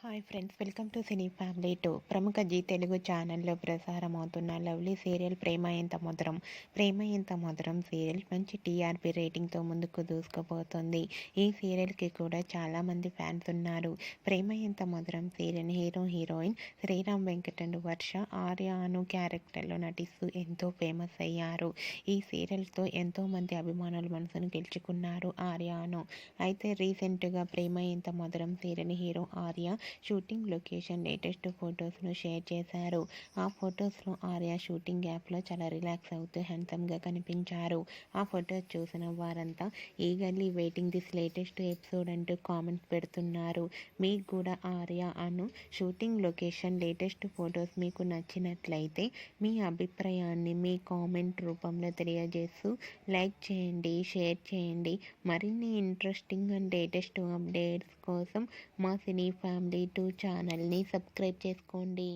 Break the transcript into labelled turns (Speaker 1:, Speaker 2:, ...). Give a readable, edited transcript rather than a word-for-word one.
Speaker 1: Hi friends, welcome to cine family 2. ప్రముఖ G Telugu ఛానల్లో ప్రసారం అవుతున్న లవ్లీ సీరియల్ ప్రేమ ఎంత మధురం. ప్రేమ ఎంత మధురం సీరియల్ మంచి టీఆర్పీ రేటింగ్తో ముందుకు దూసుకుపోతుంది. ఈ సీరియల్కి కూడా చాలామంది ఫ్యాన్స్ ఉన్నారు. Prema Entha Madhuram serial heroine Sriram Venkat and Varsha Arya అను క్యారెక్టర్లో నటిస్తూ ఎంతో ఫేమస్ అయ్యారు. ఈ సీరియల్తో ఎంతోమంది అభిమానుల మనసును గెలుచుకున్నారు ఆర్య అను. అయితే రీసెంట్గా Prema Entha Madhuram serial hero Arya shooting location latest ఫొటోస్ను షేర్ చేశారు. ఆ ఫొటోస్లో ఆర్య షూటింగ్ యాప్లో చాలా రిలాక్స్ అవుతూ హ్యాండ్సమ్గా కనిపించారు. ఆ ఫొటోస్ చూసిన వారంతా eagerly waiting this latest episode అంటూ కామెంట్స్ పెడుతున్నారు. మీకు కూడా ఆర్య అను షూటింగ్ లొకేషన్ లేటెస్ట్ ఫొటోస్ మీకు నచ్చినట్లయితే మీ అభిప్రాయాన్ని మీ కామెంట్ రూపంలో తెలియజేస్తూ లైక్ చేయండి, షేర్ చేయండి. మరిన్ని ఇంట్రెస్టింగ్ అండ్ లేటెస్ట్ అప్డేట్స్ కోసం మా సినీ ఫ్యామిలీ 2 ఛానల్ని సబ్స్క్రైబ్ చేసుకోండి.